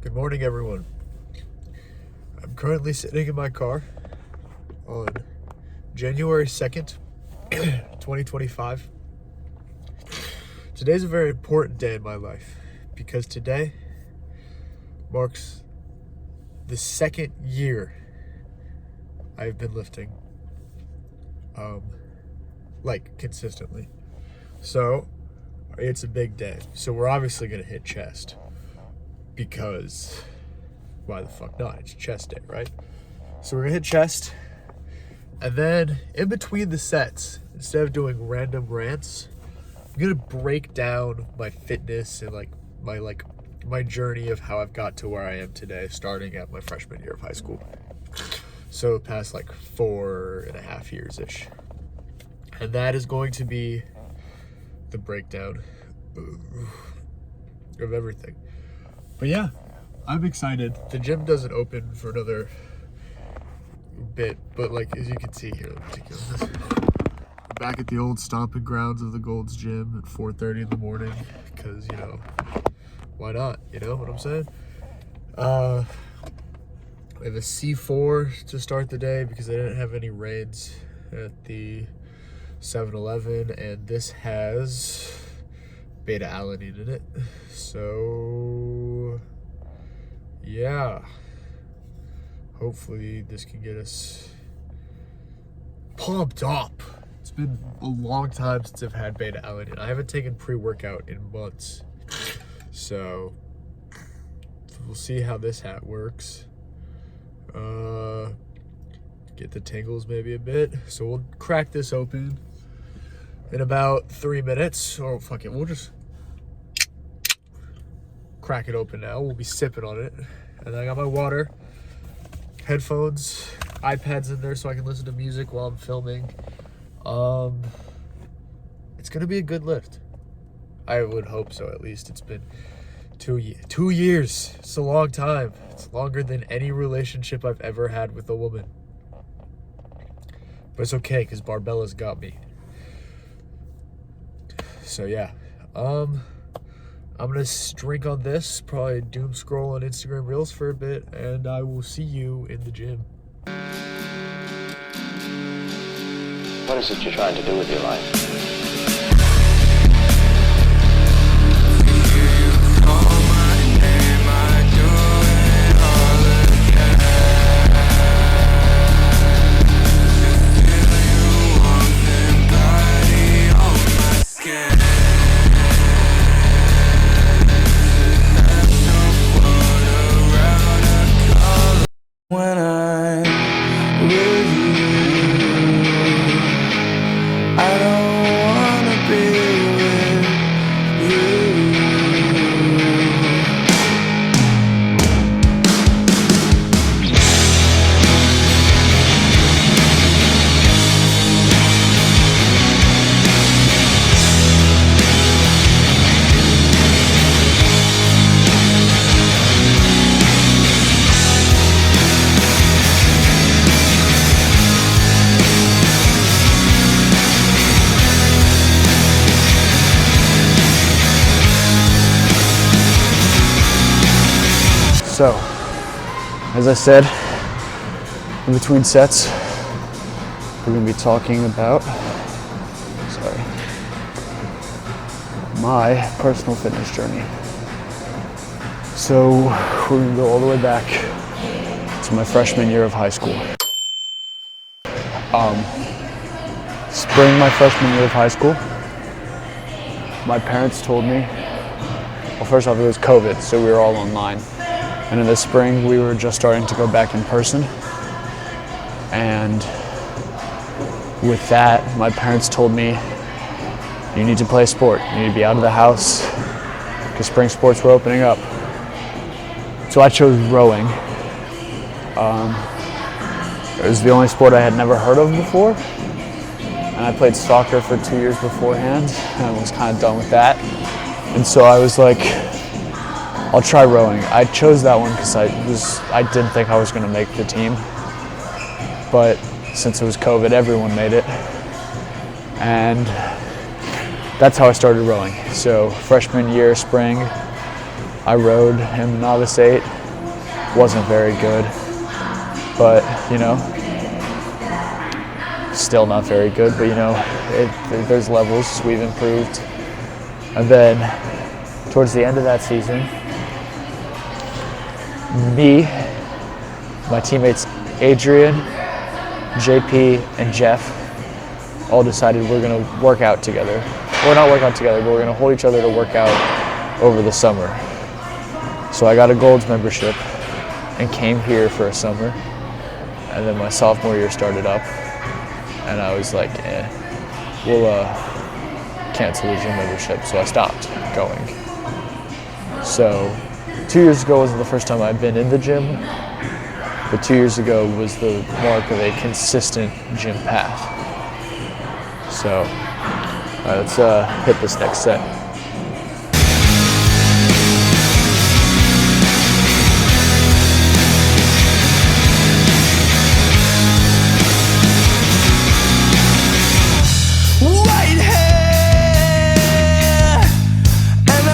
Good morning, everyone. I'm currently sitting in my car on January 2nd, 2025. Today's a very important day in my life because today marks the second year I've been lifting, consistently. So it's a big day. So we're obviously gonna hit chest because why the fuck not? It's chest day, right? So we're gonna hit chest, and then in between the sets, instead of doing random rants, I'm gonna break down my fitness and my journey of how I've got to where I am today, starting at my freshman year of high school. So past 4.5 years ish. And that is going to be the breakdown of everything. But yeah, I'm excited. The gym doesn't open for another bit, but as you can see here, let me take you on this. We're back at the old stomping grounds of the Gold's Gym at 4:30 in the morning, because why not? You know what I'm saying? We have a C4 to start the day because they didn't have any raids at the 7-Eleven, and this has beta-alanine in it. So yeah, hopefully this can get us pumped up. It's been a long time since I've had beta-alanine. I haven't taken pre-workout in months, so we'll see how this hat works. Get the tingles maybe a bit. So we'll crack this open in about 3 minutes. Or fuck it, we'll just crack it open now. We'll be sipping on it. And I got my water, headphones, iPads in there so I can listen to music while I'm filming. It's gonna be a good lift. I would hope so, at least. It's been 2 years. It's a long time. It's longer than any relationship I've ever had with a woman. But it's okay, because Barbella's got me. So yeah, I'm gonna drink on this, probably doom scroll on Instagram Reels for a bit, and I will see you in the gym. What is it you're trying to do with your life? When I'm with you, I don't wanna be with you. So, as I said, in between sets, we're going to be talking about, my personal fitness journey. So, we're going to go all the way back to my freshman year of high school. Spring my freshman year of high school, my parents told me, well, first off, it was COVID, so we were all online. And in the spring, we were just starting to go back in person. And with that, my parents told me, you need to play a sport. You need to be out of the house because spring sports were opening up. So I chose rowing. It was the only sport I had never heard of before. And I played soccer for 2 years beforehand and was kind of done with that. And so I was like, I'll try rowing. I chose that one because I didn't think I was going to make the team. But since it was COVID, everyone made it. And that's how I started rowing. So freshman year, spring, I rode in the Novice 8. Wasn't very good, but you know, still not very good, but you know, there's levels. We've improved. And then towards the end of that season, me, my teammates Adrian, JP, and Jeff all decided we're gonna work out together. Or not work out together, but we're gonna hold each other to work out over the summer. So I got a Gold's membership and came here for a summer. And then my sophomore year started up, and I was like, we'll cancel the gym membership. So I stopped going. So 2 years ago wasn't the first time I'd been in the gym, but 2 years ago was the mark of a consistent gym path. So, all right, let's hit this next set. White hair and a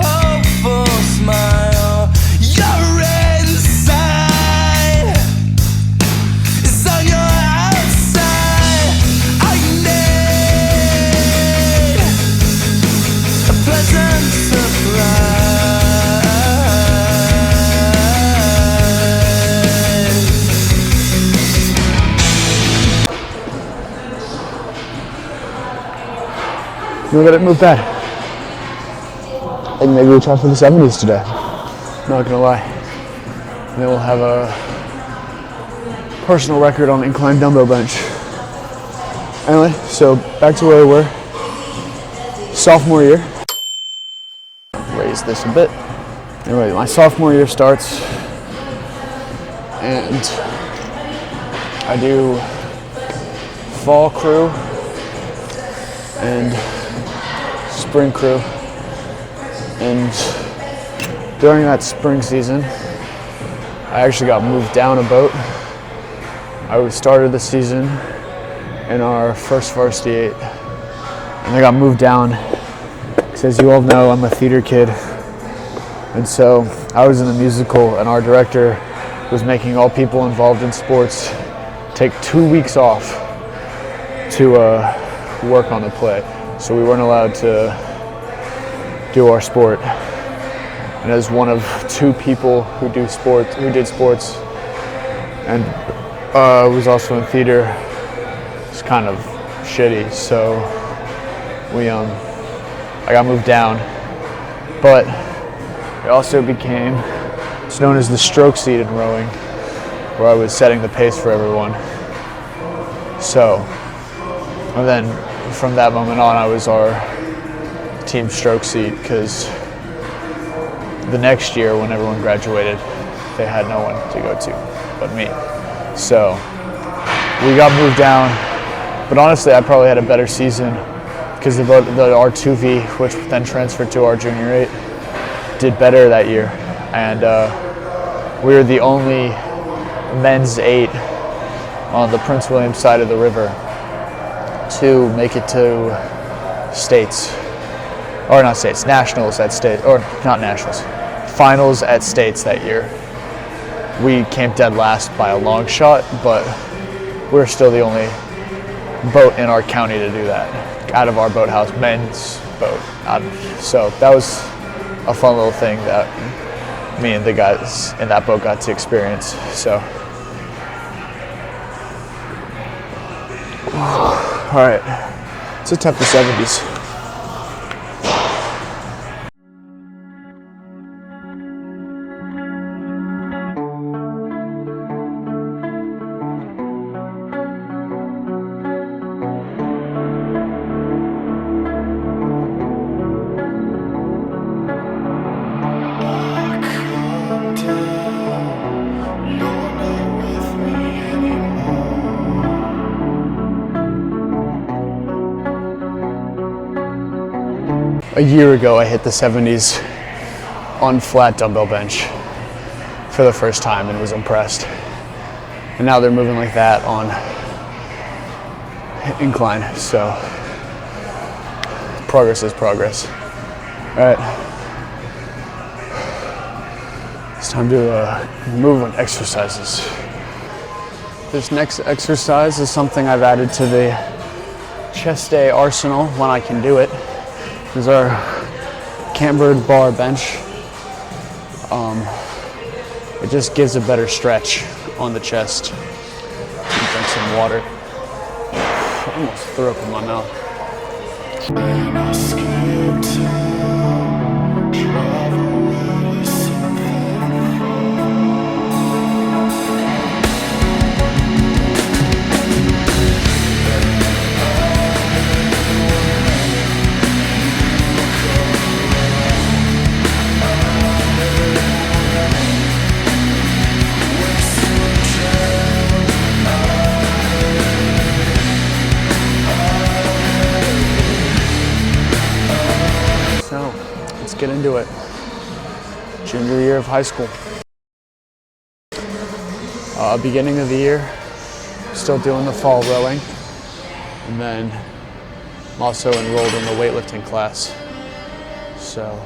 hopeful smile. Your inside is on your outside. I need a pleasant You know, I didn't move bad. And maybe we'll try for the 70s today. Not gonna lie. And then we'll have a personal record on incline dumbbell bench. Anyway, so back to where we were. Sophomore year. Raise this a bit. Anyway, my sophomore year starts, and I do fall crew and spring crew. And during that spring season, I actually got moved down a boat. I started the season in our first varsity 8, and I got moved down. As you all know, I'm a theater kid, and so I was in a musical, and our director was making all people involved in sports take 2 weeks off to work on the play. So we weren't allowed to do our sport. And as one of 2 people who did sports, and was also in theater, it's kind of shitty. So I got moved down, but it also became, it's known as the stroke seat in rowing, where I was setting the pace for everyone. So, and then from that moment on, I was our team stroke seat, because the next year when everyone graduated, they had no one to go to but me. So we got moved down, but honestly, I probably had a better season, because the R2V, which then transferred to our junior 8, did better that year. And we were the only men's 8 on the Prince William side of the river to make it to states, or not states, nationals at state, or not nationals, finals at states that year. We came dead last by a long shot, but we're still the only boat in our county to do that, out of our boathouse, men's boat. So that was a fun little thing that me and the guys in that boat got to experience. So, all right, let's attempt the 70s. A year ago, I hit the 70s on flat dumbbell bench for the first time and was impressed. And now they're moving like that on incline, so progress is progress. All right, It's time to move on exercises. This next exercise is something I've added to the chest day arsenal when I can do it. This is our cambered bar bench. It just gives a better stretch on the chest. Drink some water. I almost threw up in my mouth. Let's get into it. Junior year of high school. Beginning of the year, still doing the fall rowing. And then I'm also enrolled in the weightlifting class. So,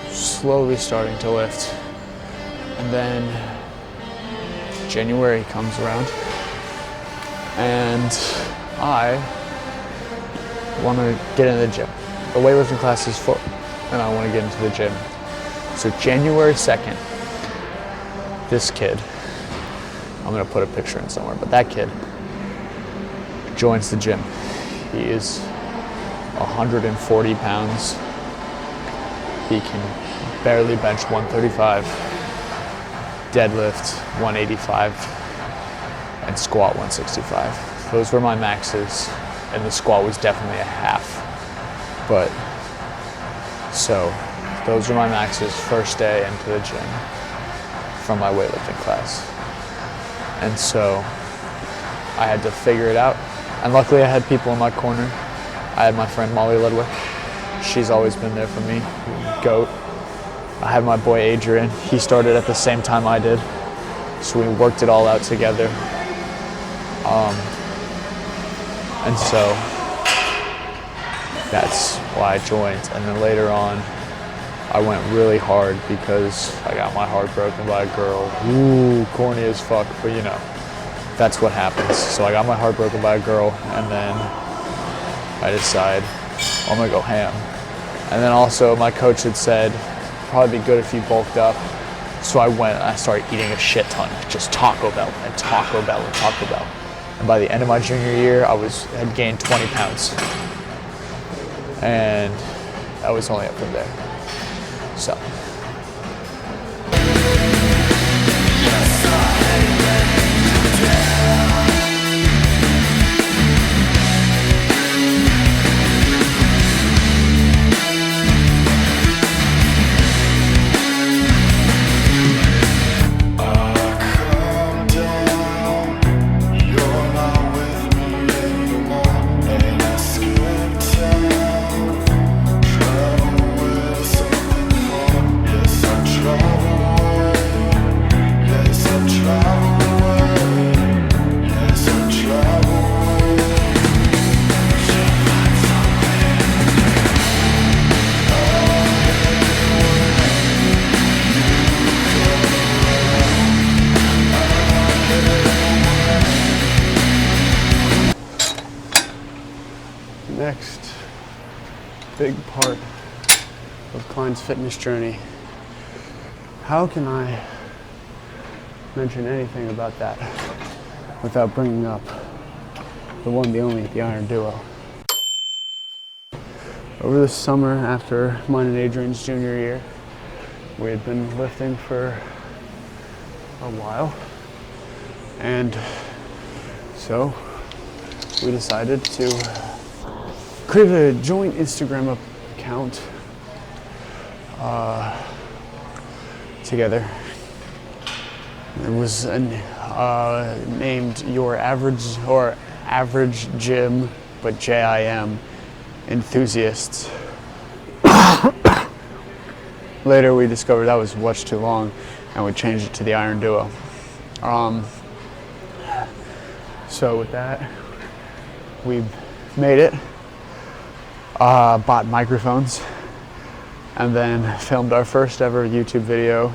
slowly starting to lift. And then January comes around. And I want to get in the gym. The weightlifting class is full, and I want to get into the gym. So January 2nd, this kid, I'm going to put a picture in somewhere, but that kid joins the gym. He is 140 pounds. He can barely bench 135, deadlift 185, and squat 165. Those were my maxes. And the squat was definitely a half. But, so, those were my maxes first day into the gym from my weightlifting class. And so, I had to figure it out. And luckily I had people in my corner. I had my friend Molly Ludwig. She's always been there for me, GOAT. I had my boy Adrian. He started at the same time I did. So we worked it all out together. And so that's why I joined. And then later on, I went really hard because I got my heart broken by a girl. Ooh, corny as fuck, but that's what happens. So I got my heart broken by a girl, and then I decide I'm gonna go ham. And then also my coach had said, probably be good if you bulked up. So I went and I started eating a shit ton, just Taco Bell and Taco Bell and Taco Bell. And by the end of my junior year, I had gained 20 pounds. And I was only up from there. So. Next big part of Klein's fitness journey. How can I mention anything about that without bringing up the one, the only, the Iron Duo? Over the summer after mine and Adrian's junior year, we had been lifting for a while, and so we decided to create a joint Instagram account together. It was named Your Average or Average Gym, but JIM Enthusiasts. Later we discovered that was much too long, and we changed it to the Iron Duo. So with that, we made it. Bought microphones, and then filmed our first ever YouTube video,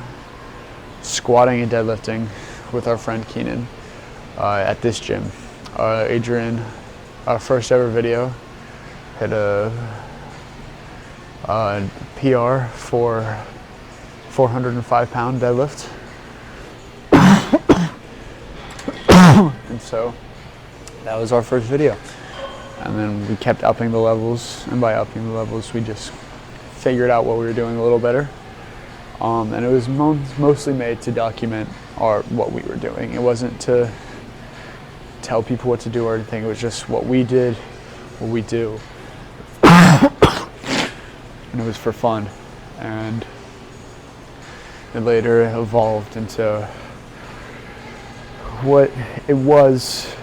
squatting and deadlifting with our friend Keenan at this gym. Adrian, our first ever video, hit a PR for 405-pound deadlift. And so that was our first video. And then we kept upping the levels, and by upping the levels, we just figured out what we were doing a little better. And it was mostly made to document what we were doing. It wasn't to tell people what to do or anything. It was just what we did, what we do. And it was for fun. And it later evolved into what it was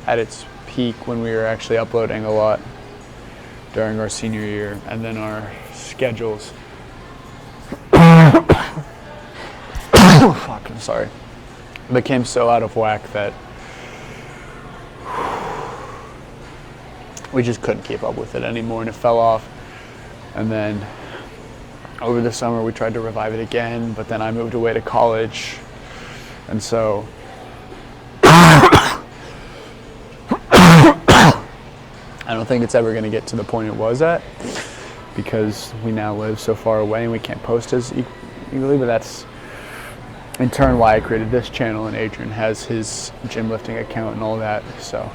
at its peak when we were actually uploading a lot during our senior year, and then our schedules fuck, I'm sorry, became so out of whack that we just couldn't keep up with it anymore, and it fell off. And then over the summer we tried to revive it again, but then I moved away to college, and so I don't think it's ever going to get to the point it was at, because we now live so far away and we can't post as eagerly, but that's in turn why I created this channel, and Adrian has his gym lifting account and all that, so.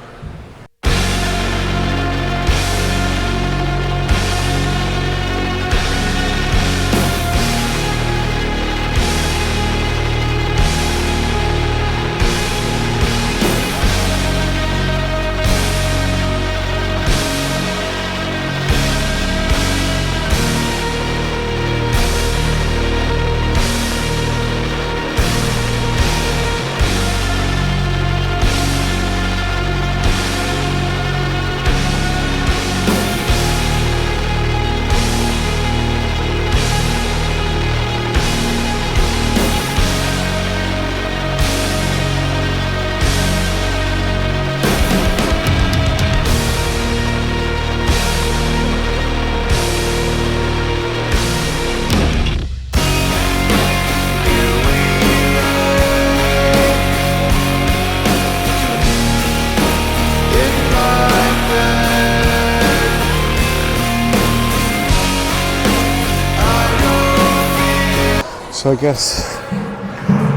So I guess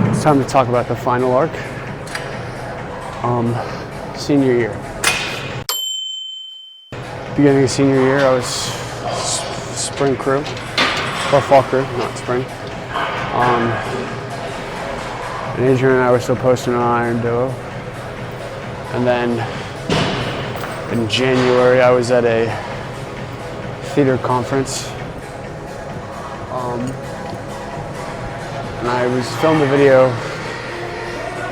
it's time to talk about the final arc. Senior year. Beginning of senior year, I was spring crew, or fall crew, not spring. And Adrian and I were still posting on Iron Duo. And then in January, I was at a theater conference. And I was filmed a video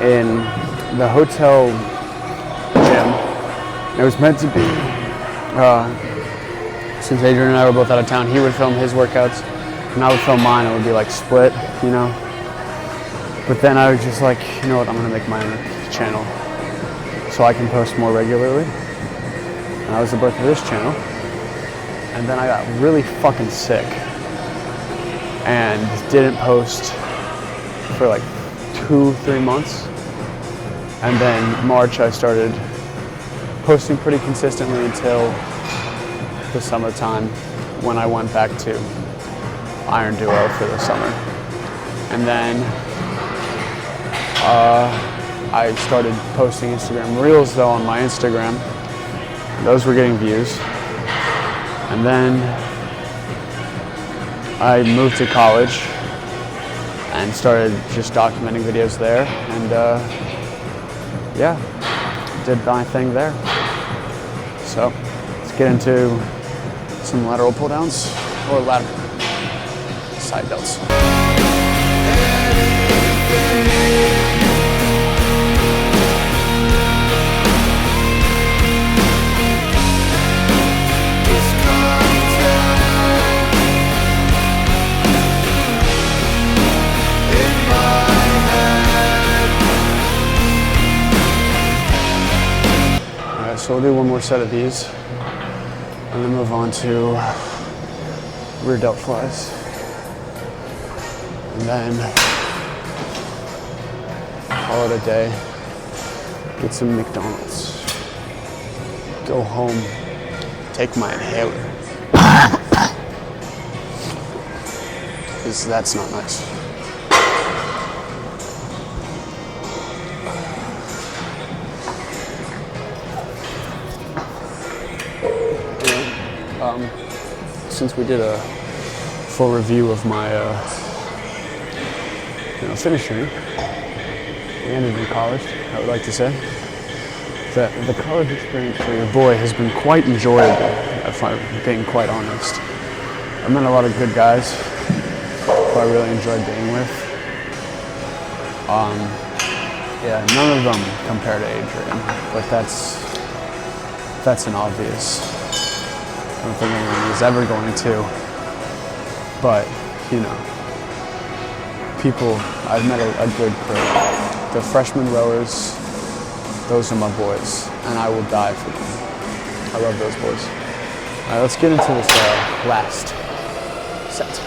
in the hotel gym. It was meant to be, since Adrian and I were both out of town, he would film his workouts and I would film mine. It would be like split, you know. But then I was just like, you know what, I'm gonna make my own channel so I can post more regularly. And that was the birth of this channel. And then I got really fucking sick and didn't post for like 2-3 months. And then March I started posting pretty consistently until the summertime when I went back to Iron Duo for the summer. And then I started posting Instagram Reels though on my Instagram. Those were getting views. And then I moved to college and started just documenting videos there, and yeah, did my thing there. So let's get into some lateral pull downs or lateral side delts. So we'll do one more set of these and then move on to rear delt flies. and then call it a day. Get some McDonald's. Go home. Take my inhaler. Because that's not nice. Since we did a full review of my finishing, we ended in college, I would like to say. That the college experience for your boy has been quite enjoyable, if I'm being quite honest. I've met a lot of good guys who I really enjoyed being with. Yeah, none of them compare to Adrian, but that's an obvious. I don't think anyone is ever going to, but people, I've met a good crew. The freshman rowers, those are my boys, and I will die for them. I love those boys. All right, let's get into this last set.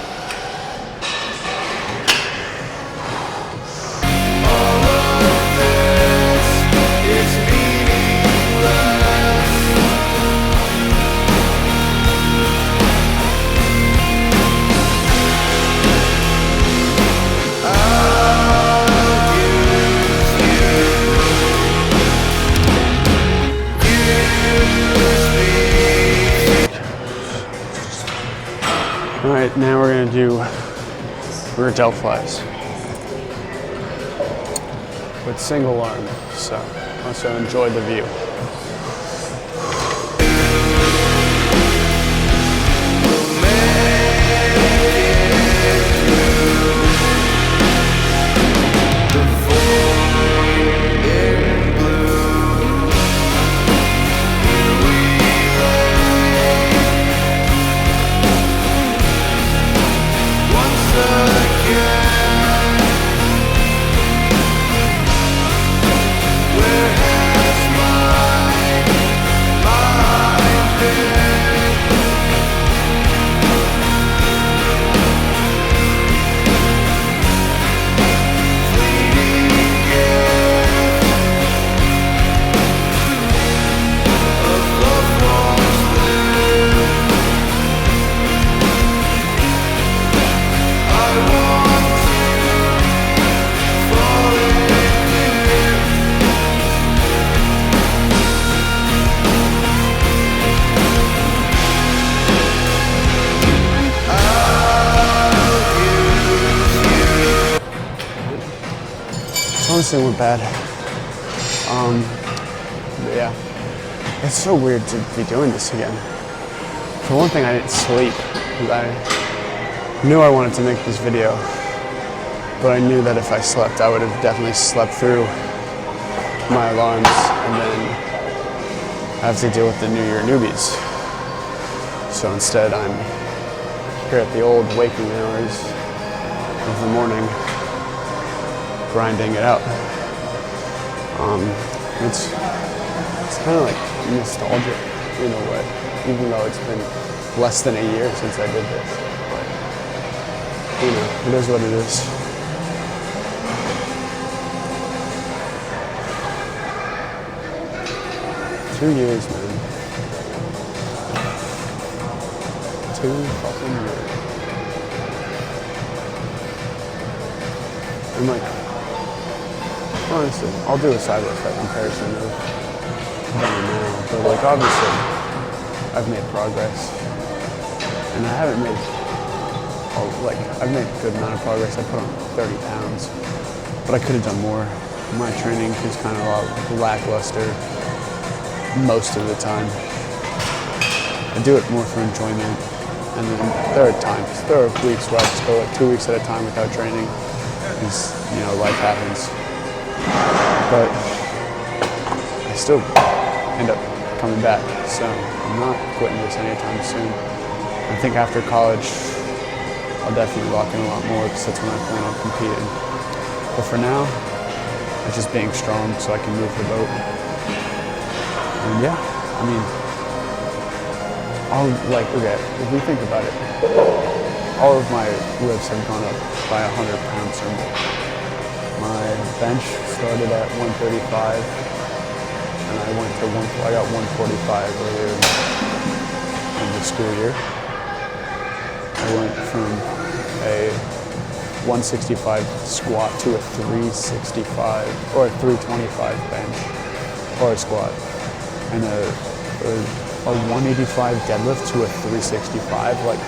All right, now we're gonna do rear delt flies with single arm, so also enjoy the view. Honestly went bad. But yeah, it's so weird to be doing this again. For one thing, I didn't sleep. I knew I wanted to make this video, but I knew that if I slept, I would have definitely slept through my alarms, and then I have to deal with the New Year newbies. So instead, I'm here at the old waking hours of the morning, grinding it out. It's kind of like nostalgic in a way, even though it's been less than a year since I did this. But, it is what it is. Two years, man. 2 fucking years. I'm like, honestly, I'll do a side-by-side comparison of then and now, but like obviously, I've made progress, and I haven't made, I've made a good amount of progress. I put on 30 pounds, but I could have done more. My training is kind of a lot lackluster most of the time. I do it more for enjoyment, and then there are weeks where I just go like 2 weeks at a time without training, because life happens. But I still end up coming back, so I'm not quitting this anytime soon. I think after college, I'll definitely lock in a lot more, because that's when I plan on competing. But for now, it's just being strong so I can move the boat. And yeah, I mean, if we think about it, all of my lifts have gone up by 100 pounds or more. My bench started at 135, and I got 145 earlier in the school year. I went from a 165 squat to a 365 or a 325 bench or a squat, and a 185 deadlift to a 365. Like,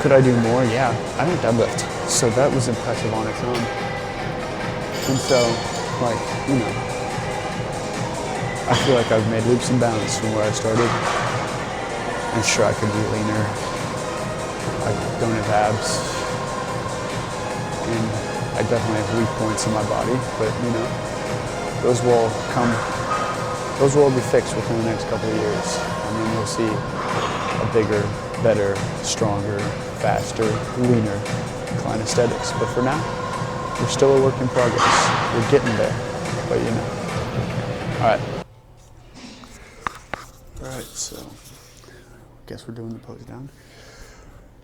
could I do more? Yeah, I don't deadlift, so that was impressive on its own. And so, like, you know, I feel like I've made leaps and bounds from where I started. I'm sure I could be leaner. I don't have abs, and I definitely have weak points in my body, but you know, those will be fixed within the next couple of years, and then you'll see a bigger, better, stronger, faster, leaner Klein Aesthetics. But for now, we're still a work in progress. We're getting there, but you know. All right, so I guess we're doing the pose down.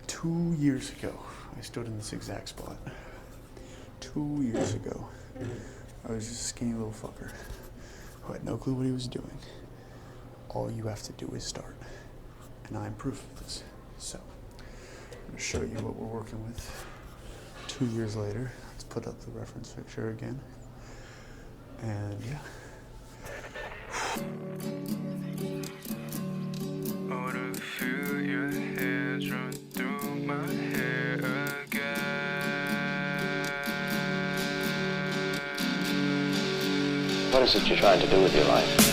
2 years ago, I stood in this exact spot. 2 years ago, I was just a skinny little fucker who had no clue what he was doing. All you have to do is start, and I'm proof of this. So, I'm gonna show you what we're working with 2 years later. Let's put up the reference picture again. And yeah. What is it you're trying to do with your life?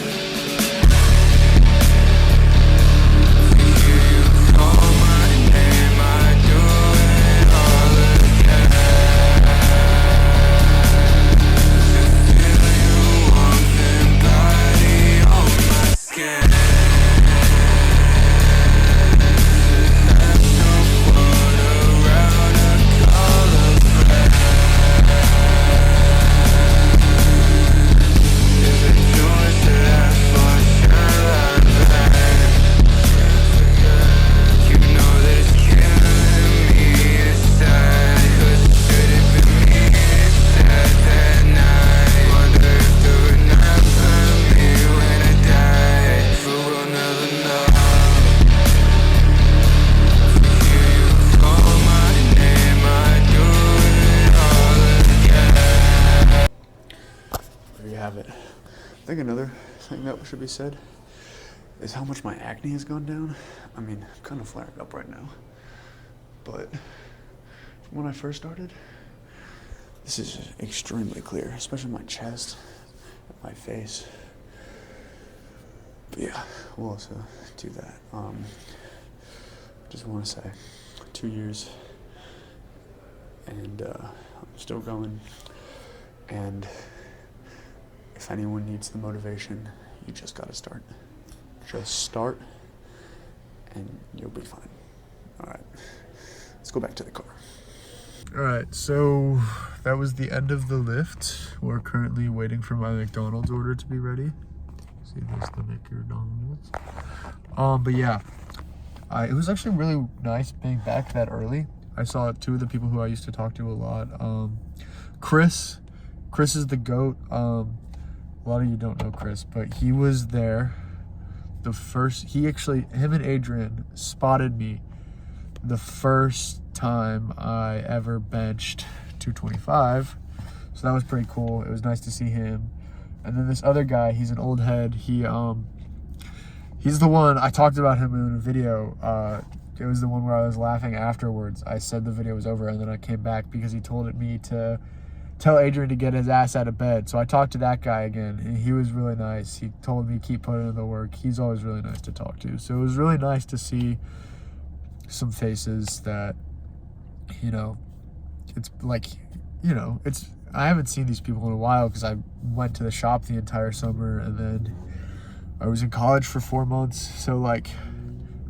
It. I think another thing that should be said is how much my acne has gone down. I mean, I'm kind of flaring up right now, but when I first started, this is extremely clear, especially my chest and my face. But yeah, we'll also do that. Just want to say 2 years, and I'm still going, and if anyone needs the motivation, you just gotta start. Just start, and you'll be fine. All right, let's go back to the car. All right, so that was the end of the lift. We're currently waiting for my McDonald's order to be ready. See, there's the McDonald's. But yeah, it was actually really nice being back that early. I saw two of the people who I used to talk to a lot. Chris is the GOAT. A lot of you don't know Chris, but he was there him and Adrian spotted me the first time I ever benched 225. So that was pretty cool. It was nice to see him. And then this other guy, he's an old head. He's the one, I talked about him in a video. It was the one where I was laughing afterwards. I said the video was over, and then I came back because he told me to tell Adrian to get his ass out of bed. So I talked to that guy again, and he was really nice. He told me keep putting in the work. He's always really nice to talk to. So it was really nice to see some faces that, you know, it's like, you know, I haven't seen these people in a while because I went to the shop the entire summer, and then I was in college for 4 months. So like,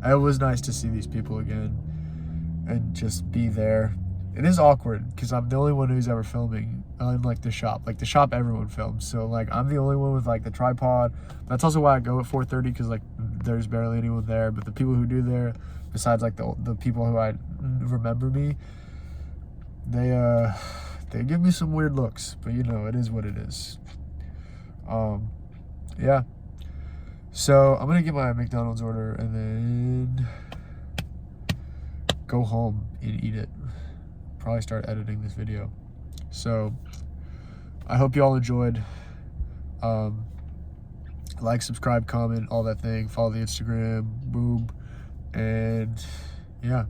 it was nice to see these people again and just be there. It is awkward because I'm the only one who's ever filming in like the shop. Like the shop, everyone films. So like I'm the only one with like the tripod. That's also why I go at 4:30 because like there's barely anyone there. But the people who do there, besides like the people who I remember me, they give me some weird looks, but you know, it is what it is. Yeah. So I'm gonna get my McDonald's order and then go home and eat it. Probably start editing this video. So I hope you all enjoyed. Like, subscribe, comment, all that thing. Follow the Instagram, boom. And yeah.